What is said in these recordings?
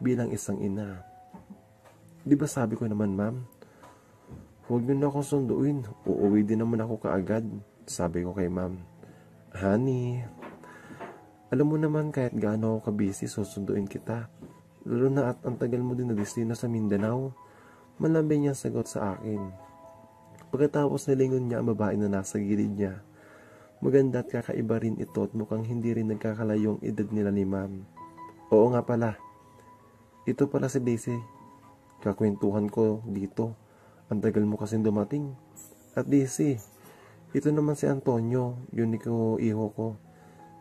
bilang isang ina. Di ba sabi ko naman, ma'am, huwag niyo na akong sunduin, uuwi din naman ako kaagad, sabi ko kay ma'am. Honey, alam mo naman kahit gaano ako kabisi, susunduin kita. Lalo na at ang tagal mo din na destino sa Mindanao. Malambing niyang sagot sa akin. Pagkatapos nilingon niya ang babae na nasa gilid niya. Maganda at kakaiba rin ito at mukhang hindi rin nagkakalayong edad nila ni ma'am. Oo nga pala. Ito pala si Daisy. Kakwentuhan ko dito. Ang tagal mo kasing dumating. At Daisy, ito naman si Antonio, yun ko iho ko.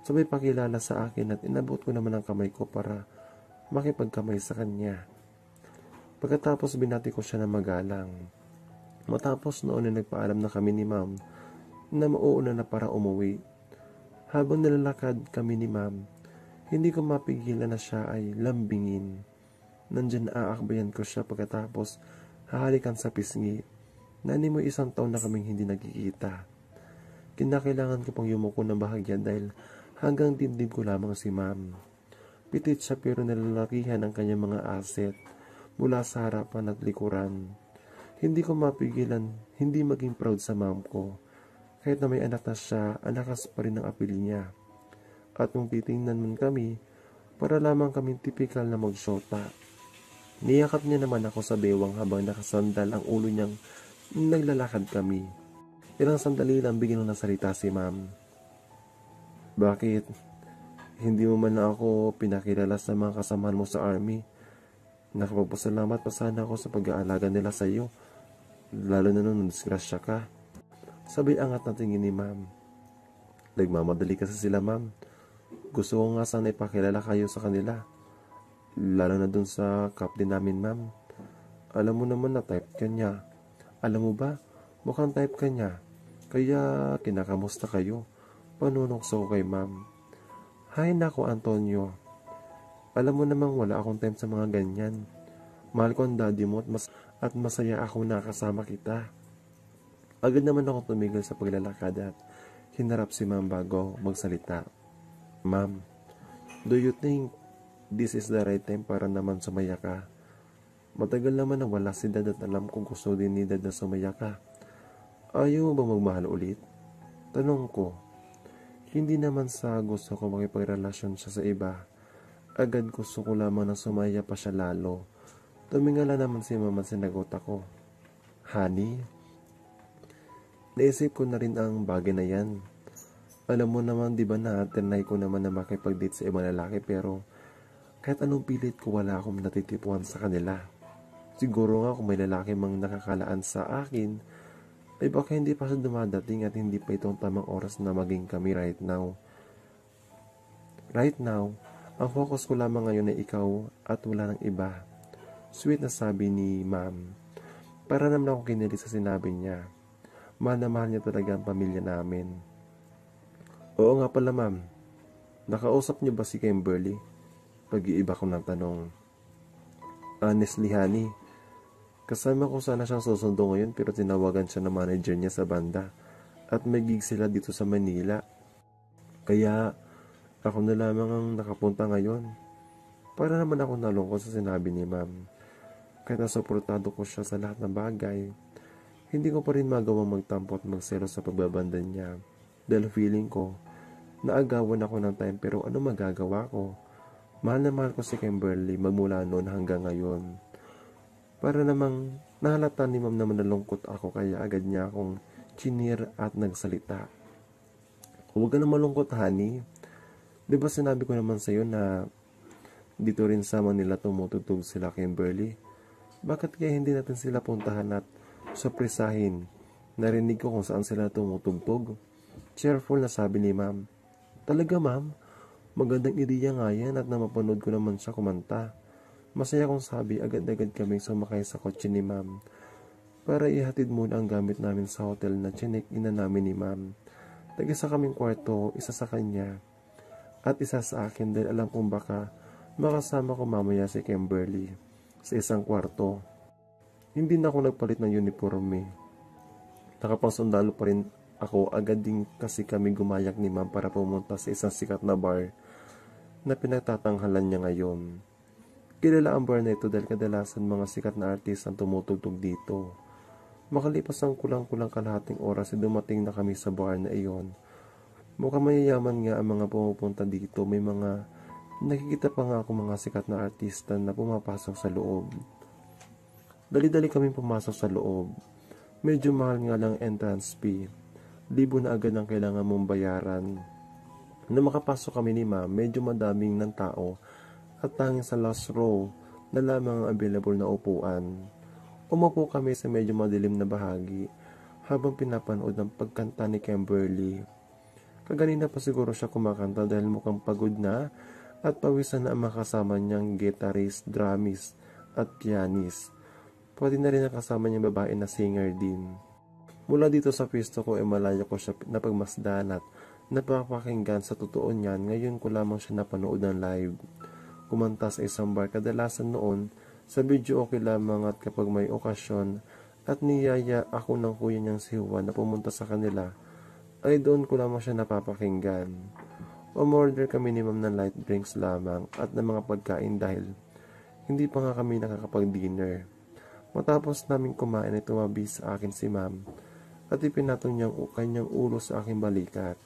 Sabay pakilala sa akin at inabot ko naman ang kamay ko para makipagkamay sa kanya. Pagkatapos binati ko siya na magalang. Matapos noon ay nagpaalam na kami ni ma'am na mauuna na para umuwi. Habang nilalakad kami ni ma'am, hindi ko mapigilan na siya ay lambingin. Nandyan aakbayan ko siya pagkatapos hahalikan sa pisngi. Nani mo 1 taon na kaming hindi nagkikita. Kinakailangan ko pang yumuko ng bahagya dahil hanggang dibdib ko lamang si ma'am. Pitit siya pero nalalakihan ang kanyang mga asset mula sa harapan at likuran. Hindi ko mapigilan, hindi maging proud sa ma'am ko. Kahit na may anak na siya, anakas pa rin ang apil niya. At nung titingnan man kami, para lamang kaming tipikal na magsyota. Niyakap niya naman ako sa bewang habang nakasandal ang ulo niyang naglalakad kami. Ilang sandali lang bigyan ng salita si ma'am. Bakit? Hindi mo man ako pinakilala sa mga kasamahan mo sa army. Nakapagpasalamat pa sana ako sa pag-aalaga nila sa iyo. Lalo na nung disgrasya ka. Sabay angat na tingin ni ma'am. Nagmamadali kasi sila ma'am. Gusto ko nga sana ipakilala kayo sa kanila. Lalo na dun sa captain namin ma'am. Alam mo naman na type ka niya. Alam mo ba? Mukhang type ka niya. Kaya kinakamusta kayo? Panunokso ko kay ma'am. Hay nako Antonio. Alam mo namang wala akong time sa mga ganyan. Mahal ko ang daddy mo at masaya ako na kasama kita. Agad naman ako tumigil sa paglalakad at hinarap si ma'am bago magsalita. Ma'am, do you think this is the right time para naman sumaya ka? Matagal naman na wala si dad at alam kong gusto din ni dad na sumaya ka. Ayaw mo ba magmahal ulit? Tanong ko. Hindi naman sa gusto ko makipagrelasyon siya sa iba. Agad gusto ko lamang na sumaya pa siya lalo. Tumingala naman si mama at sinagot ako. Honey, naisip ko na rin ang bagay na yan. Alam mo naman di ba na tinry ko naman na makipag-date sa ibang lalaki pero kahit anong pilit ko wala akong natitipuan sa kanila. Siguro nga kung may lalaki mang nakakalaan sa akin, ay baka hindi pa siya dumadating at hindi pa itong tamang oras na maging kami right now. Right now, ang focus ko lamang ngayon ay ikaw at wala nang iba. Sweet na sabi ni ma'am. Para naman ako kinilig sa sinabi niya. Mahal na mahal niya talaga ang pamilya namin. Oo nga pala ma'am. Nakausap niyo ba si Kimberly? Pag-iiba ko ng tanong. Honestly honey, kasama ko sana siyang susundo ngayon pero tinawagan siya ng manager niya sa banda at may gig sila dito sa Manila. Kaya ako na lamang ang nakapunta ngayon. Para naman ako nalungkot sa sinabi ni ma'am. Kahit nasuportado ko siya sa lahat ng bagay, hindi ko pa rin magawang magtampo at magselo sa pagbabanda niya. Dahil feeling ko, naagawan ako ng time pero ano magagawa ko? Mahal na mahal ko si Kimberly magmula noon hanggang ngayon. Para namang nahalata ni ma'am naman nalungkot ako kaya agad niya akong chinir at nagsalita. Huwag ka na malungkot honey. Diba sinabi ko naman sa'yo na dito rin sa Manila tumutugtog sila Kimberly? Bakit kaya hindi natin sila puntahan at surpresahin? Narinig ko kung saan sila tumutugtog. Cheerful na sabi ni ma'am. Talaga ma'am? Magandang ideya nga yan at namapanood ko naman siya kumanta. Masaya kong sabi agad-agad kaming sumakay sa kotse ni ma'am para ihatid muna ang gamit namin sa hotel na chinek-ina namin ni ma'am. Tag-isa kaming kwarto, isa sa kanya at isa sa akin dahil alam kong baka makasama ko mamaya si Kimberly sa isang kwarto. Hindi na ako nagpalit ng uniforme. Nakapangsundalo pa rin ako. Agad din kasi kami gumayak ni ma'am para pumunta sa isang sikat na bar na pinagtatanghalan niya ngayon. Kilala ang bar na ito dahil kadalasan mga sikat na artist ang tumutugtog dito. Makalipas ang kulang-kulang kalahating oras ay dumating na kami sa bar na iyon. Mukhang mayayaman nga ang mga pumupunta dito. May mga nakikita pa nga ako mga sikat na artista na pumapasok sa loob. Dali-dali kami pumasok sa loob. Medyo mahal nga lang entrance fee. 1,000 na agad ang kailangan mong bayaran. Nang makapasok kami ni ma'am, medyo madaming ng tao at tanging sa last row na lamang ang available na upuan. Umupo kami sa medyo madilim na bahagi habang pinapanood ang pagkanta ni Kimberly. Kaganina pa siguro siya kumakanta dahil mukhang pagod na at pawisan na ang makasama niyang guitarist, drumist at pianist. Pwede na rin ang kasama niyang babae na singer din. Mula dito sa pwesto ko ay malayo ko siya napagmasdan at napapakinggan. Sa totoo niyan, ngayon ko lamang siya napanood ng live. Kumanta sa isang bar, kadalasan noon sa video okay lamang at kapag may okasyon at niyaya ako ng kuya niyang si Juan na pumunta sa kanila, ay doon ko lamang siya napapakinggan. Umorder kami ni ma'am ng light drinks lamang at ng mga pagkain dahil hindi pa nga kami nakakapag-dinner. Matapos namin kumain ay tumabi sa akin si ma'am at ipinatong niyang kanyang ulo sa aking balikat.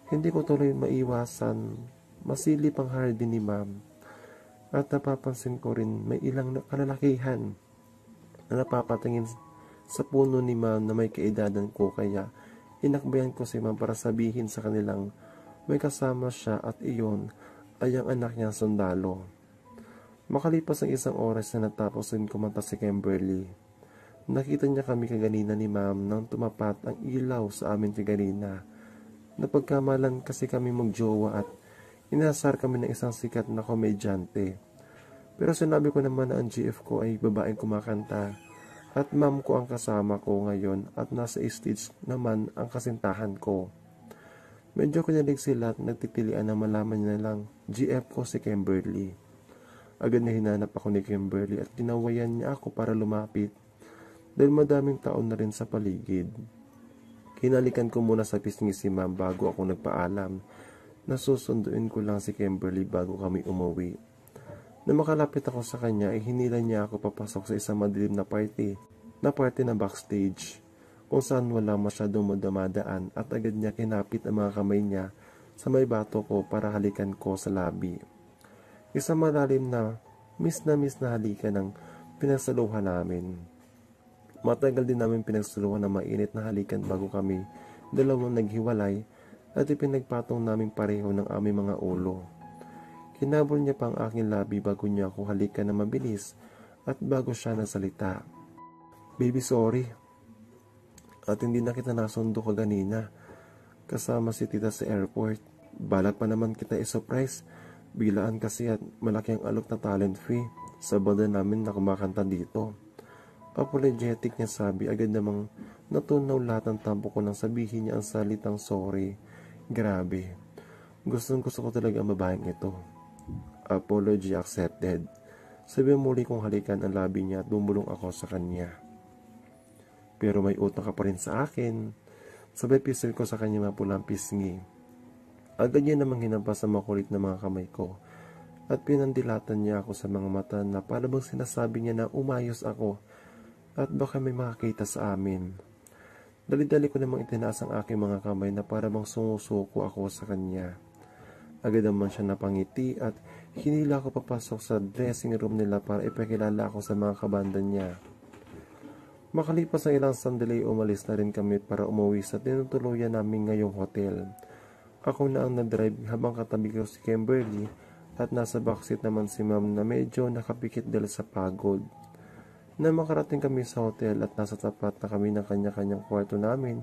Hindi ko tuloy maiwasan, masilip ang hardy ni ma'am at napapansin ko rin may ilang kalalakihan na napapatingin sa puno ni ma'am na may kaedadan ko, kaya inakbayan ko si ma'am para sabihin sa kanilang may kasama siya at iyon ay ang anak niyang sundalo. Makalipas ang isang oras na natapos rin kumanta si Kimberly. Nakita niya kami kaganina ni ma'am nang tumapat ang ilaw sa amin kaganina. Napagkamalan kasi kami magjowa at inasar kami ng isang sikat na komedyante. Pero sinabi ko naman na ang GF ko ay babaeng kumakanta at ma'am ko ang kasama ko ngayon at nasa stage naman ang kasintahan ko. Medyo kinalig sila at nagtitilian na malaman niya lang GF ko si Kimberly. Agad na hinanap ako ni Kimberly at tinawayan niya ako para lumapit dahil madaming tao na rin sa paligid. Kinalikan ko muna sa pisngi si ma'am bago ako nagpaalam na susunduin ko lang si Kimberly bago kami umuwi. Nang makalapit ako sa kanya ay hinila niya ako papasok sa isang madilim na party na backstage kung saan wala masyadong dumadaan at agad niya kinapit ang mga kamay niya sa may bato ko para halikan ko sa labi. Isang malalim na miss na halikan ang pinagsaluhan namin. Matagal din namin pinagsaluhan ng mainit na halikan bago kami dalawang naghiwalay at ipinagpatong namin pareho ng aming mga ulo. Kinabol niya pa ang aking labi bago niya ako halikan na mabilis at bago siya nagsalita. Baby, sorry. At hindi na kita nasundo kaganina. Kasama si tita sa airport. Balak pa naman kita i-surprise. Bilaan kasi at malaki ang alok na talent fee sa banda namin na kumakanta dito. Apologetic niya sabi, agad namang natunaw lahat ng tampo ko nang sabihin niya ang salitang sorry. Grabe. Gusto ko talaga ang babaeng ito. Apology accepted. Sabi muli kong halikan ang labi niya at bumulong ako sa kanya. Pero may utang ka pa rin sa akin. Sabay pisil ko sa kanya mapulang pisngi. Agad niya namang hinampas ang makulit na mga kamay ko at pinandilatan niya ako sa mga mata na parang sinasabi niya na umayos ako at baka may makakita sa amin. Dali-dali ko namang itinaas ang aking mga kamay na parang sumusuko ako sa kanya. Agad naman siya napangiti at hinila ko papasok sa dressing room nila para ipakilala ako sa mga kabanda niya. Makalipas ang ilang sandali, umalis na rin kami para umuwi sa tinutuluyan namin ngayong hotel. Ako na ang nadrive habang katabi ko si Kimberly at nasa backseat naman si ma'am na medyo nakapikit dahil sa pagod. Na makarating kami sa hotel at nasa tapat na kami ng kanya-kanyang kwarto namin,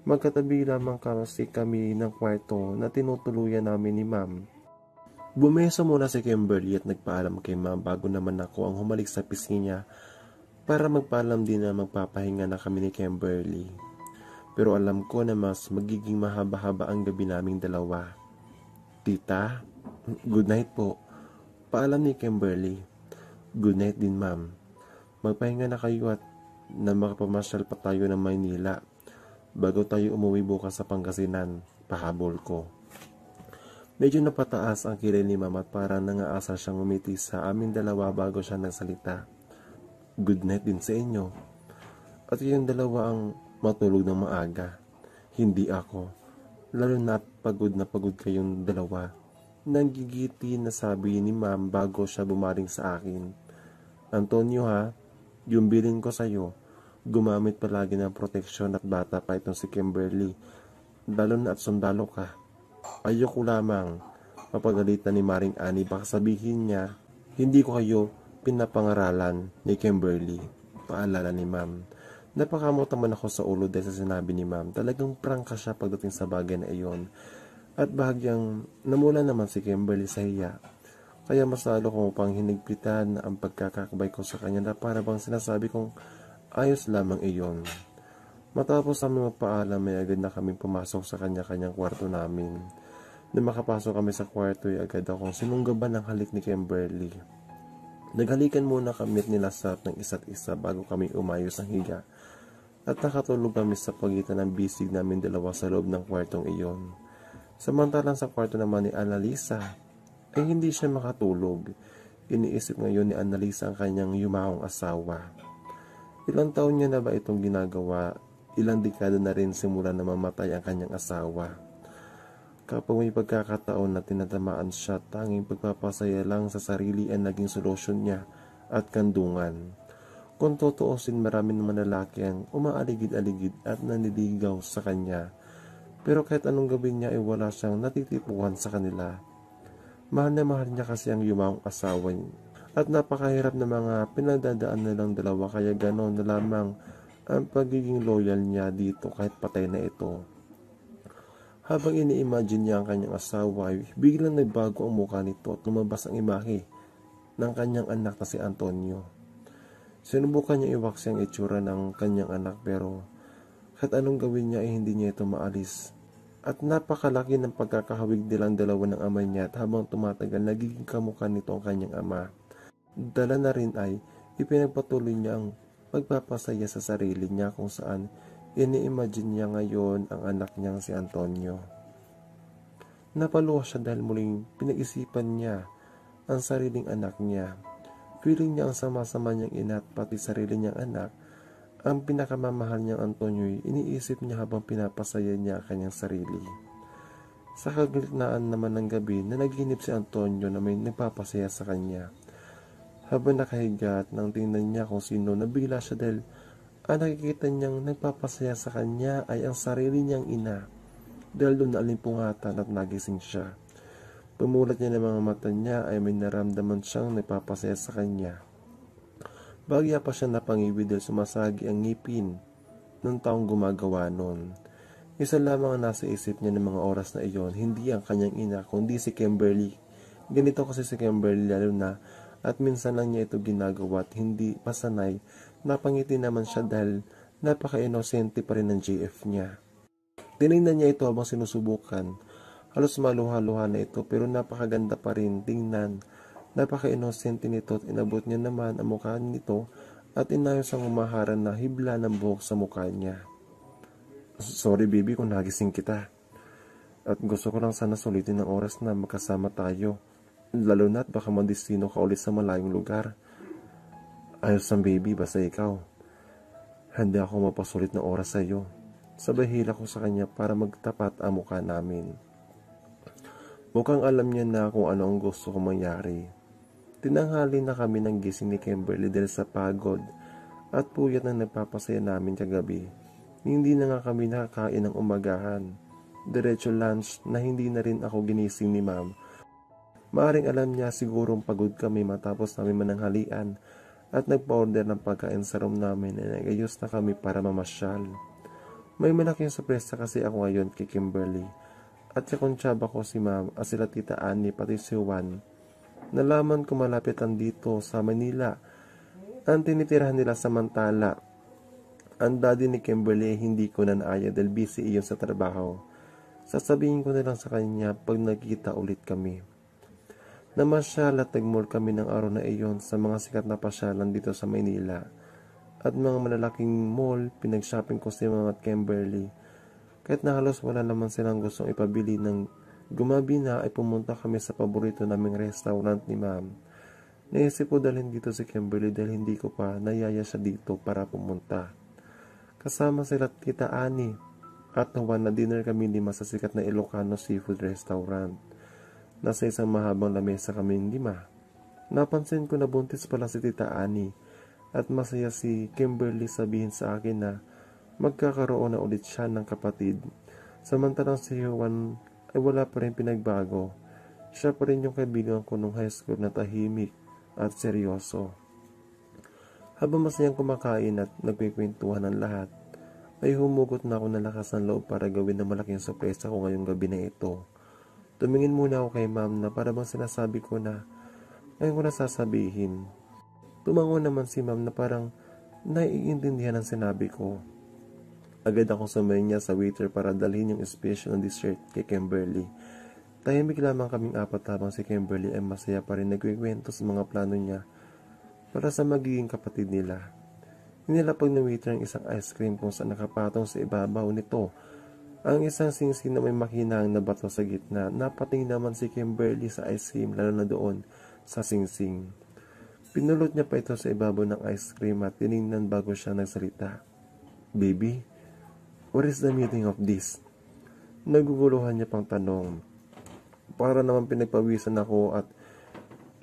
magkatabi lamang kasi kami ng kwarto na tinutuluyan namin ni ma'am. Bumeso muna si Kimberly at nagpaalam kay ma'am bago naman ako ang humalik sa pisngi niya para magpaalam din na magpapahinga na kami ni Kimberly. Pero alam ko na mas magiging mahaba-haba ang gabi naming dalawa. Tita, good night po. Paalam ni Kimberly. Good night din ma'am. Magpahinga na kayo at na makapamasyal pa tayo ng Maynila bago tayo umuwi bukas sa Pangasinan, pahabol ko. Medyo napataas ang kilay ni Ma'am at parang nangaasar siyang umiti sa aming dalawa bago siya nagsalita. Good night din sa inyo. At yung dalawa ang matulog ng maaga. Hindi ako. Lalo na pagod kayong dalawa. Nanggigiti na sabi ni Ma'am bago siya bumaling sa akin. Antonio ha, yung bilin ko sa'yo, gumamit palagi ng proteksyon at bata pa itong si Kimberly. Lalo na at sundalo ka. Ayoko lamang mapagalitan ni Maring Ani, baka sabihin niya, hindi ko kayo pinapangaralan ni Kimberly. Paalala ni Ma'am. Napakamot naman ako sa ulo dahil sa sinabi ni Ma'am. Talagang prangka siya pagdating sa bagay na iyon. At bahagyang namula naman si Kimberly sa hiya. Kaya mas lalo kong upang hinigpitan ang pagkakakabay ko sa kanya na para bang sinasabi kong ayos lamang iyon. Matapos kami magpaalam, may agad na kaming pumasok sa kanya-kanyang kwarto namin. Nang makapasok kami sa kwarto ay agad akong sinunggaban ng halik ni Kimberly. Naghalikan muna kami at nilasap ng isa't isa bago kami umayos ang higa. At nakatulog kami sa pagitan ng bisig namin dalawa sa loob ng kwartong iyon. Samantalang sa kwarto naman ni Annalisa ay hindi siya makatulog. Iniisip ngayon ni Annalisa ang kanyang yumahong asawa. Ilang taon niya na ba itong ginagawa? Ilang dekada na rin simula na mamatay ang kanyang asawa. Kapag may pagkakataon na tinatamaan siya, tanging pagpapasaya lang sa sarili ang naging solusyon niya at kandungan. Kung totoosin, marami naman lalaki ang umaaligid-aligid at naniligaw sa kanya. Pero kahit anong gawin niya ay wala siyang natitipuhan sa kanila. Mahal na mahal niya kasi ang yumawang asawa niya. At napakahirap na mga pinagdadaan nilang dalawa, kaya ganon na lamang ang pagiging loyal niya dito kahit patay na ito. Habang ini-imagine niya ang kanyang asawa ay biglang nagbago ang mukha nito at lumabas ang imahe ng kanyang anak na si Antonio. Sinubukan niya iwaksi ang itsura ng kanyang anak pero kahit anong gawin niya ay hindi niya ito maalis. At napakalaki ng pagkakahawig nilang dalawa ng ama niya at habang tumatagal nagiging kamukha nito ang kanyang ama. Dala na rin ay ipinagpatuloy niya ang pagpapasaya sa sarili niya kung saan ini-imagine niya ngayon ang anak niyang si Antonio. Napaluha siya dahil muling pinag-isipan niya ang sariling anak niya. Feeling niya ang sama-sama niyang ina at pati sarili niyang anak. Ang pinakamamahal niyang Antonio ay iniisip niya habang pinapasaya niya ang kanyang sarili. Sa kagitnaan naman ng gabi na naginip si Antonio na may nagpapasaya sa kanya. Habang nakahiga at nang tingnan niya kung sino, nabigla siya dahil ang nakikita niyang nagpapasaya sa kanya ay ang sarili niyang ina. Dahil doon naalimpungatan at nagising siya. Pumulat niya ng mga mata niya ay may naramdaman siyang nagpapasaya sa kanya. Bagya pa siya napangiwi dahil sumasagi ang ngipin ng taong gumagawa noon. Isa lamang ang nasa isip niya ng mga oras na iyon, hindi ang kanyang ina kundi si Kimberly. Ganito kasi si Kimberly lalo na at minsan lang niya ito ginagawa at hindi pasanay. Napangiti naman siya dahil napaka-inosente pa rin ng JF niya. Tinignan niya ito habang sinusubukan. Halos maluha-luha na ito pero napakaganda pa rin tingnan. Napaka-inosente nito at inabot niya naman ang mukha nito at inayos ang umaharan na hibla ng buhok sa mukha niya. Sorry baby kung nagising kita. At gusto ko lang sana sulitin ang oras na magkasama tayo. Lalo na't baka madestino ka ulit sa malayong lugar. Ayos ang baby, basta ikaw. Handa ako mapasulit ng oras sa iyo. Sabay hila ko sa kanya para magtapat ang mukha namin. Mukhang alam niya na kung ano ang gusto kong mangyari. Tinanghali na kami ng gising ni Kimberly dahil sa pagod at puyat na nagpapasaya namin kagabi. Hindi na nga kami nakakain ng umagahan. Diretso lunch na hindi na rin ako ginising ni Ma'am. Maaring alam niya sigurong pagod kami matapos namin mananghalian at nagpa-order ng pagkain sa room namin na nagayos na kami para mamasyal. May malaking sorpresa kasi ako ngayon kay Kimberly. At kakuntsaba ko si Ma'am at sila Tita Annie pati si Juan. Nalaman ko malapit lang dito sa Manila. Ang tinitirahan nila samantala. Ang daddy ni Kimberly hindi ko na naaya dahil busy iyon sa trabaho. Sasabihin ko na lang sa kanya pag nagkita ulit kami. Namasyal at nag-mall kami ng araw na iyon sa mga sikat na pasyalan dito sa Manila. At mga malalaking mall, pinag-shopping ko si Ma'am at Kimberly. Kahit na halos wala naman silang gustong ipabili ng Gumabi na ay pumunta kami sa paborito naming restaurant ni ma'am. Naisip ko dalhin dito si Kimberly dahil hindi ko pa nayaya siya dito para pumunta. Kasama sila Tita Ani at Juan na dinner kami lima sa sikat na Ilocano Seafood Restaurant. Nasa isang mahabang lamesa kaming lima. Napansin ko na buntis pala si Tita Ani at masaya si Kimberly sabihin sa akin na magkakaroon na ulit siya ng kapatid. Samantalang si Juan ay wala pa rin pinagbago. Siya pa rin yung kaibigan ko nung high school na tahimik at seryoso. Habang masayang kumakain at nagkikwentuhan ng lahat, ay humugot na ako ng lakas ng loob para gawin na malaking sorpresa ko ngayong gabi na ito. Tumingin muna ako kay ma'am na para bang sinasabi ko na ngayon ko na sasabihin. Tumango naman si ma'am na parang naiintindihan ang sinabi ko. Agad akong sumay niya sa waiter para dalhin yung special na dessert kay Kimberly. Tahimik lamang kaming apat habang si Kimberly ay masaya pa rin nagkikwento sa mga plano niya para sa magiging kapatid nila. Inilapag ng waiter ang isang ice cream kung saan nakapatong sa ibabaw nito ang isang singsing na may makinang na bato sa gitna. Napating naman si Kimberly sa ice cream lalo na doon sa singsing. Pinulot niya pa ito sa ibabaw ng ice cream at tinignan bago siya nagsalita. Baby, what is the meaning of this? Naguguluhan niya pang tanong. Para naman pinagpawisan ako at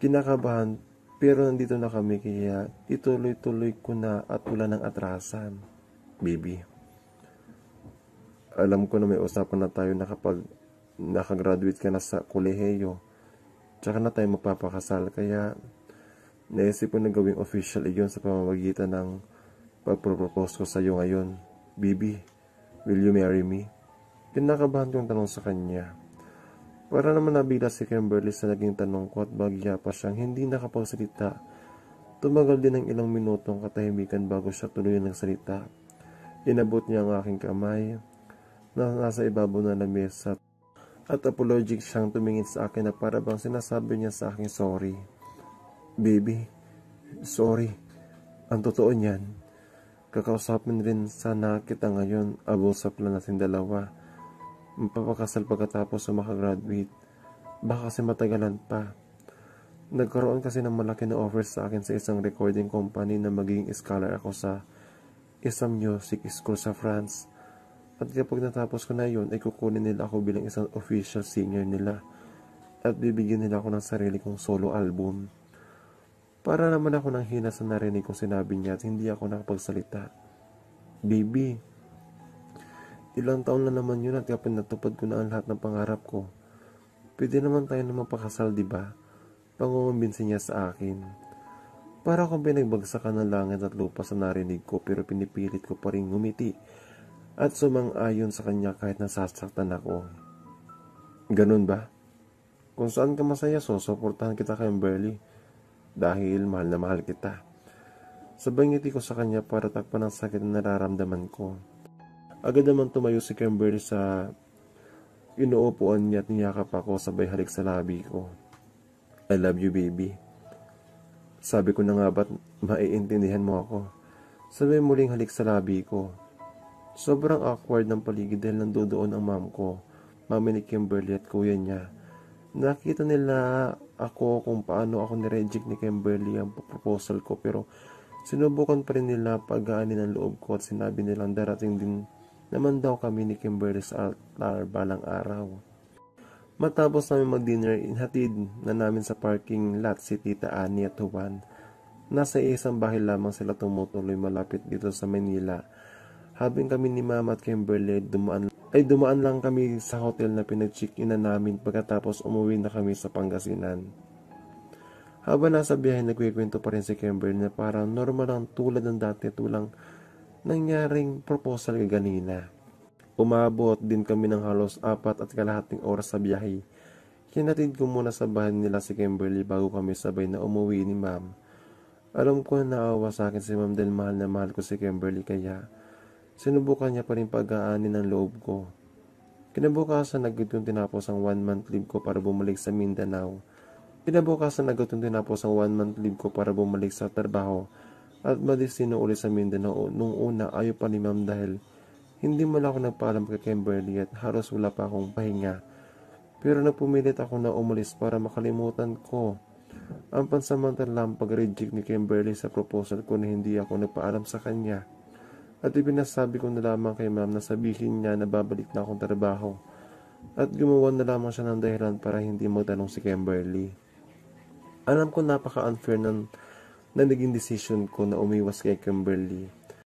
kinakabahan pero nandito na kami kaya ituloy-tuloy ko na at wala ng atrasan. Baby, alam ko na may usapan na tayo na kapag nakagraduate ka na sa kolehiyo, tsaka na tayo magpapakasal kaya naisip ko na gawing official iyon sa pamamagitan ng pagpropose ko sa iyo ngayon. Baby, will you marry me? Kinakabahan kong tanong sa kanya. Para naman nabila si Kimberly sa naging tanong ko at bagya pa siyang hindi nakapagsalita. Tumagal din ng ilang minutong katahimikan bago siya tuloy nagsalita. Inabot niya ang aking kamay na nasa ibabaw na lamesa at apologic siyang tumingin sa akin na para bang sinasabi niya sa akin sorry. Baby, sorry. Ang totoo niyan, kakausapin rin sana kita ngayon about sa plan natin dalawa. Mapapakasal pagkatapos sa makagraduate. Baka kasi matagalan pa. Nagkaroon kasi ng malaki na offer sa akin sa isang recording company na magiging scholar ako sa isang music school sa France. At kapag natapos ko na yun, ay kukunin nila ako bilang isang official singer nila. At bibigyan nila ako ng sarili kong solo album. Para naman ako nang hina sa narinig kong sinabi niya at hindi ako nakapagsalita. Baby, ilang taon na naman yun at kapag natupad ko na ang lahat ng pangarap ko. Pwede naman tayo na magpakasal, diba? Pangungumbinsin niya sa akin. Para akong pinagbagsakan ng langit at lupa sa narinig ko pero pinipilit ko pa rin ngumiti at sumang-ayon sa kanya kahit nasasaktan ako. Ganun ba? Kung saan ka masaya, susuportahan kita kay Kimberly dahil mahal na mahal kita. Sabay ngiti ko sa kanya para takpan ang sakit na nararamdaman ko. Agad naman tumayo si Kimberly sa inuupuan niya at niyakap ako sabay halik sa labi ko. I love you, baby. Sabi ko na nga ba't maiintindihan mo ako? Sabay muling halik sa labi ko. Sobrang awkward ng paligid dahil nandoon ang mom ko, mami ni Kimberly at kuya niya. Nakita nila ako kung paano ako nireject ni Kimberly ang proposal ko pero sinubukan pa rin nila pag-aanin ang loob ko at sinabi nilang darating din naman daw kami ni Kimberly sa altar balang araw. Matapos namin mag-dinner, inhatid na namin sa parking lot si Tita Ani at Juan. Nasa isang bahay lamang sila tumutuloy malapit dito sa Manila. Habang kami ni Mama at Kimberly dumaan lang kami sa hotel na pinag-check-inan namin pagkatapos umuwi na kami sa Pangasinan. Habang nasa biyahe, nagkikwento pa rin si Kimberly na parang normal lang tulad ng dati tulang nangyaring proposal kaganina. Umabot din kami ng halos 4.5 oras sa biyahe. Hinatid ko muna sa bahay nila si Kimberly bago kami sabay na umuwi ni Ma'am. Alam ko na naawa sa akin si Ma'am dahil mahal na mahal ko si Kimberly kaya sinubukan niya pa rin pag-aanin ang loob ko. Kinabukasan agad tinapos ang 1-month leave ko para bumalik sa Mindanao. Tinapos ang 1-month leave ko para bumalik sa trabaho at madestino ulit sa Mindanao. Nung una ayaw pa ni Ma'am dahil hindi mo lang ako nagpaalam kay Kimberly at halos wala pa akong pahinga. Pero napumilit ako na umalis para makalimutan ko ang pansamantalang pag-reject ni Kimberly sa proposal ko na hindi ako nagpaalam sa kanya. At ipinasabi ko na lamang kay ma'am na sabihin niya na babalik na akong trabaho. At gumawa na lamang siya ng dahilan para hindi magtanong si Kimberly. Alam ko napaka-unfair na naging decision ko na umiwas kay Kimberly.